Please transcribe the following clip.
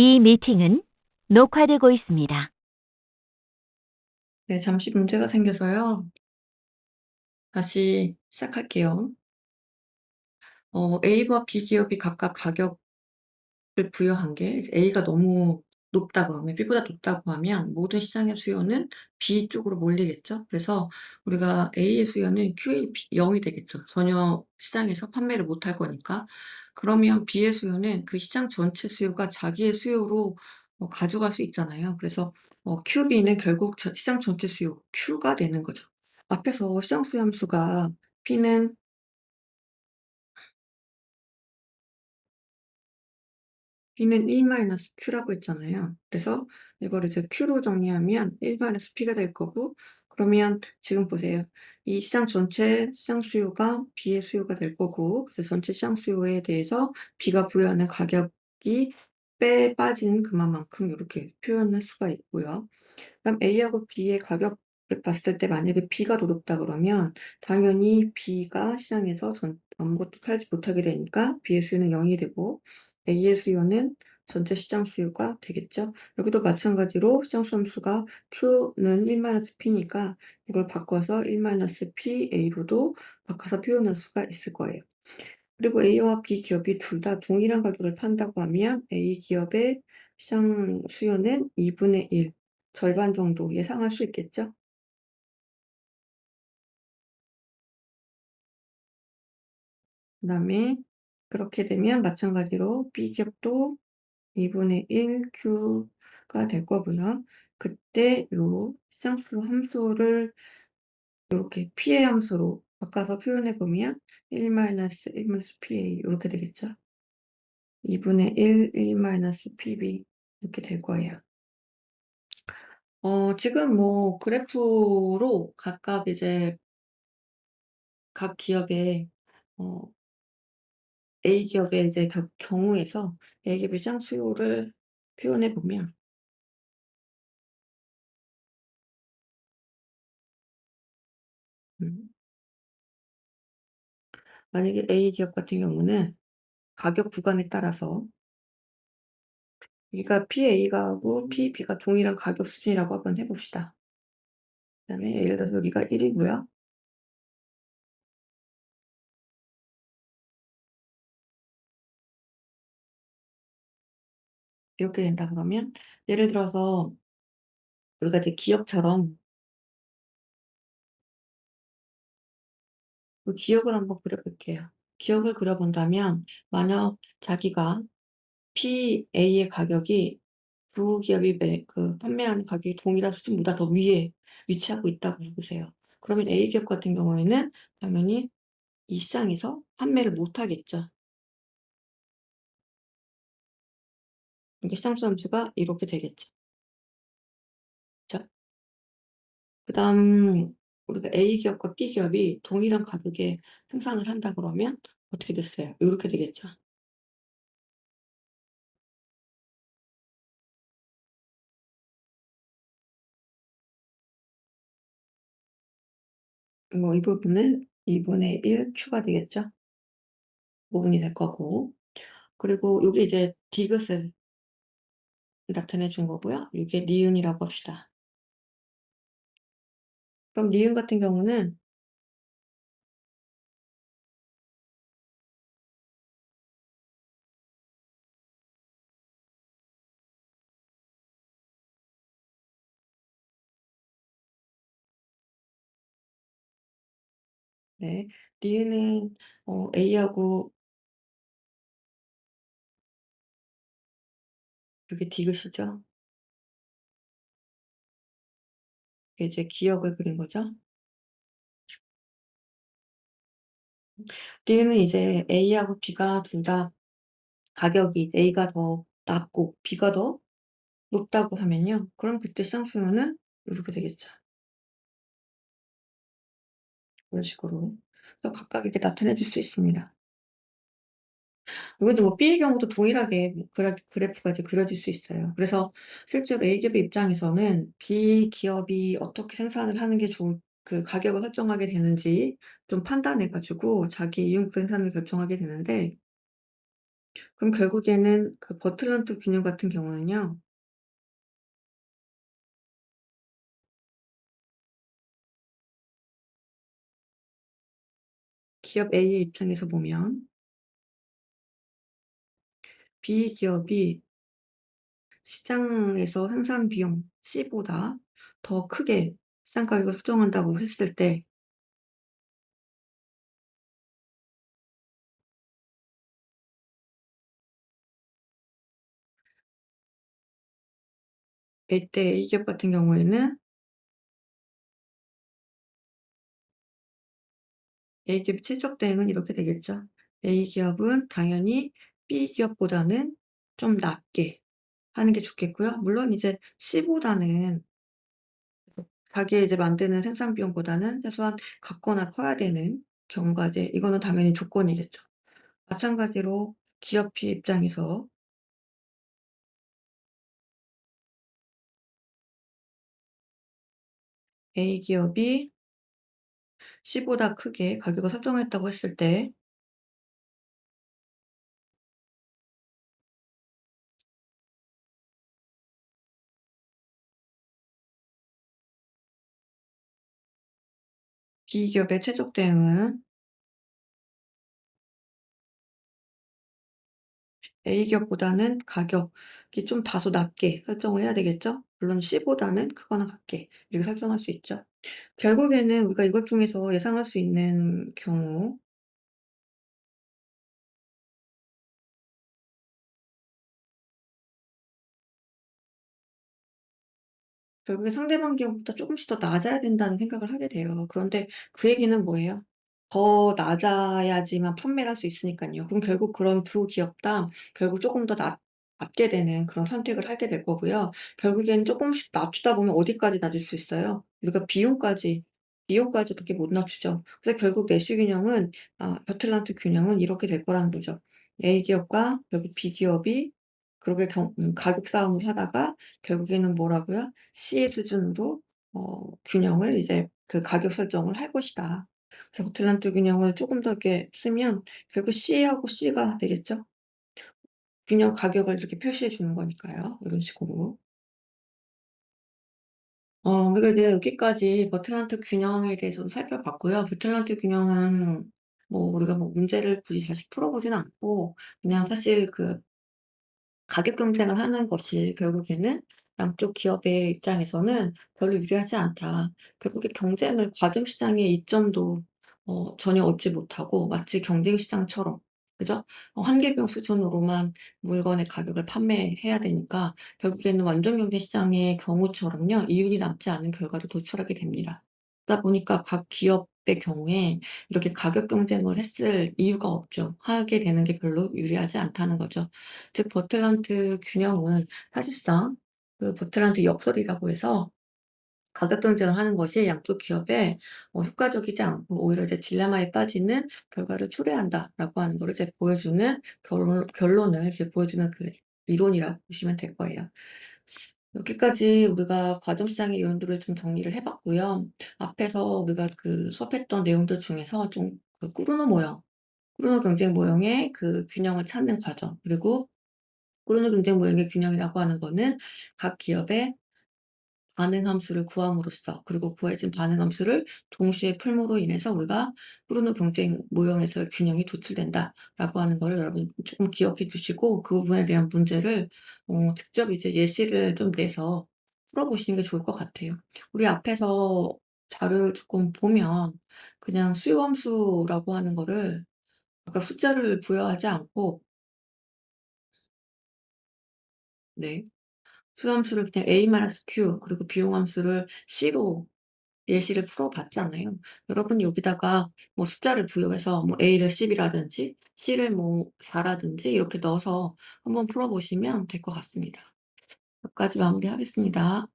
이 미팅은 녹화되고 있습니다. 네, 잠시 문제가 생겨서요. 다시 시작할게요. A와 B 기업이 각각 가격을 부여한 게 이제 A가 너무 높다고 하면 B보다 높다고 하면 모든 시장의 수요는 B 쪽으로 몰리겠죠. 그래서 우리가 A의 수요는 QA 0이 되겠죠. 전혀 시장에서 판매를 못할 거니까. 그러면 B의 수요는 그 시장 전체 수요가 자기의 수요로 가져갈 수 있잖아요. 그래서 QB는 결국 시장 전체 수요 Q가 되는 거죠. 앞에서 시장 수요 함수가 P는 P는 1-Q라고 했잖아요. 그래서 이걸 이제 Q로 정리하면 1-P가 될 거고, 그러면 지금 보세요. 이 시장 전체 시장 수요가 B의 수요가 될 거고, 그래서 전체 시장 수요에 대해서 B가 부여하는 가격이 빠진 그만큼 이렇게 표현할 수가 있고요. 그다음 A하고 B의 가격을 봤을 때 만약에 B가 더 높다 그러면 당연히 B가 시장에서 아무것도 팔지 못하게 되니까 B의 수요는 0이 되고 A의 수요는 전체 시장 수요가 되겠죠. 여기도 마찬가지로 시장 수요 함수가 Q는 1-P니까 이걸 바꿔서 1-P A로도 바꿔서 표현할 수가 있을 거예요. 그리고 A와 B 기업이 둘 다 동일한 가격을 판다고 하면 A 기업의 시장 수요는 1, 절반 정도 예상할 수 있겠죠? 그다음에 그렇게 되면 마찬가지로 B 기업도 1 Q가 될 거고요. 그때 요 시장 수요 함수를 요렇게 P의 함수로 바꿔서 표현해 보면 1-PA 요렇게 되겠죠? 1-PB 이렇게 될 거예요. 지금 뭐 그래프로 각각 이제 각 기업의 어 A 기업의 이제 경우에서 A 기업의 시장 수요를 표현해 보면 음 만약에 A 기업 같은 경우는 가격 구간에 따라서 여기가 PA가 PB가 동일한 가격 수준이라고 한번 해 봅시다. 그다음에 예를 들어서 여기가 1 이고요. 이렇게 된다 그러면 예를 들어서 우리가 이제 기업처럼 그 기업을 한번 그려 볼게요. 기업을 그려 본다면 만약 자기가 PA의 가격이 두 기업이 판매하는 가격이 동일한 수준보다 더 위에 위치하고 있다고 보세요. 그러면 A 기업 같은 경우에는 당연히 이 시장에서 판매를 못 하겠죠. 이게 시장 점수가 이렇게 되겠죠. 자, 그다음 우리가 A 기업과 B 기업이 동일한 가격에 생산을 한다 그러면 어떻게 됐어요? 요렇게 되겠죠. 뭐 이 부분은 1 Q가 되겠죠. 부분이 될 거고. 그리고 요게 이제 디귿을 나타내 준 거고요. 이게 니은이라고 합시다. 그럼 니은 같은 경우는 네, 니은은 A하고 이게 디귿이죠. 이게 이제 기역을 그린 거죠. 니은은 이제 A하고 B가 둘 다 가격이 A가 더 낮고 B가 더 높다고 하면요. 그럼 그때 시장 수요는 요렇게 되겠죠. 이런 식으로. 그래서 각각 이렇게 나타내 줄 수 있습니다. 이건 뭐 B의 경우도 동일하게 뭐 그래프가 이제 그려질 수 있어요. 그래서 실제로 A 기업의 입장에서는 B 기업이 어떻게 생산을 하는 게 그 가격을 설정하게 되는지 좀 판단해 가지고 자기 이윤 생산을 결정하게 되는데 그럼 결국에는 그 버틀런트 균형 같은 경우는요. 기업 A의 입장에서 보면 B 기업이 시장에서 생산 비용 C보다 더 크게 시장 가격을 설정한다고 했을 때 이때 A 기업 같은 경우에는 A 기업의 실적 대응은 이렇게 되겠죠. A 기업은 당연히 B 기업보다는 좀 낮게 하는 게 좋겠고요. 물론 이제 C보다는 자기 이제 만드는 생산 비용보다는 최소한 같거나 커야 되는 경우가 이제 이거는 당연히 조건이겠죠. 마찬가지로 기업 B 입장에서 A 기업이 C보다 크게 가격을 설정했다고 했을 때 B 기업의 최종 대응은 A 기업보다는 가격이 좀 다소 낮게 설정을 해야 되겠죠. 물론 C보다는 크거나 같게 이렇게 설정할 수 있죠. 결국에는 우리가 이것 중에서 예상할 수 있는 경우 결국에 상대방 기업보다 조금씩 더 낮아야 된다는 생각을 하게 돼요. 그런데 그 얘기는 뭐예요? 더 낮아야지만 판매를 할 수 있으니깐요. 그럼 결국 그런 두 기업 다 결국 조금 더 낮게 되는 그런 선택을 하게 될 거고요. 결국에는 조금씩 낮추다 보면 어디까지 낮을 수 있어요? 우리가 비용까지밖에 못 낮추죠. 그래서 결국 내시 균형은 버틀런트 균형은 이렇게 될 거라는 거죠. A 기업과 결국 B 기업이 그렇게 가격 싸움을 하다가 결국에는 뭐라고요? C의 수준으로 균형을 이제 그 가격 설정을 할 것이다. 그래서 버틀란트 균형을 쪼금 더 이렇게 쓰면 결국 C하고 C가 되겠죠. 균형 가격을 이렇게 표시해 주는 거니까요. 이런 식으로. 우리가 이제 여기까지 버틀란트 균형에 대해서도 살펴봤고요. 버틀란트 균형은 뭐 우리가 뭐 문제를 굳이 다시 풀어 보지는 않고 그냥 사실 그 가격 경쟁을 하는 것이 결국에는 양쪽 기업의 입장에서는 별로 유리하지 않다. 결국에 경쟁을 과점 시장의 이점도 전혀 얻지 못하고 마치 경쟁 시장처럼 그죠? 한계병 수준으로만 물건의 가격을 판매해야 되니까 결국에는 완전 경쟁 시장의 경우처럼요. 이윤이 남지 않은 결과를 도출하게 됩니다. 그러다 보니까 각 기업의 경우에 이렇게 가격 경쟁을 했을 이유가 없죠. 하게 되는 게 별로 유리하지 않다는 거죠. 즉 버틀런트 균형은 사실상 그 버틀런트 역설이라고 해서 가격 경쟁을 하는 것이 양쪽 기업에 효과적이지 않고 오히려 이제 딜레마에 빠지는 결과를 초래한다라고 하는 거를 이제 보여주는 결론을 이제 보여주는 그 이론이라고 보시면 될 거예요. 여기까지 우리가 과점 시장의 요인들을 좀 정리를 해 봤고요. 앞에서 우리가 그 수업했던 내용들 중에서 좀 그 꾸르노 경쟁 모형의 그 균형을 찾는 과정 그리고 꾸르노 경쟁 모형의 균형이라고 하는 거는 각 기업의 반응 함수를 구함으로써 그리고 구해진 반응 함수를 동시에 풀므로 인해서 우리가 "꾸르노 경쟁 모형에서의 균형이 도출된다."라고 하는 거를 여러분 조금 기억해 두시고 그 부분에 대한 문제를 직접 이제 예시를 좀 내서 풀어 보시는 게 좋을 것 같아요. 우리 앞에서 자료를 조금 보면 그냥 수요 함수라고 하는 거를 아까 숫자를 부여하지 않고 네. 수함수를 그냥 A-Q 그리고 비용함수를 C로 예시를 풀어 봤잖아요. 여러분 여기다가 뭐 숫자를 부여해서 뭐 A를 10 이라든지 C를 뭐 4 라든지 이렇게 넣어서 한번 풀어 보시면 될 것 같습니다. 여기까지 마무리하겠습니다.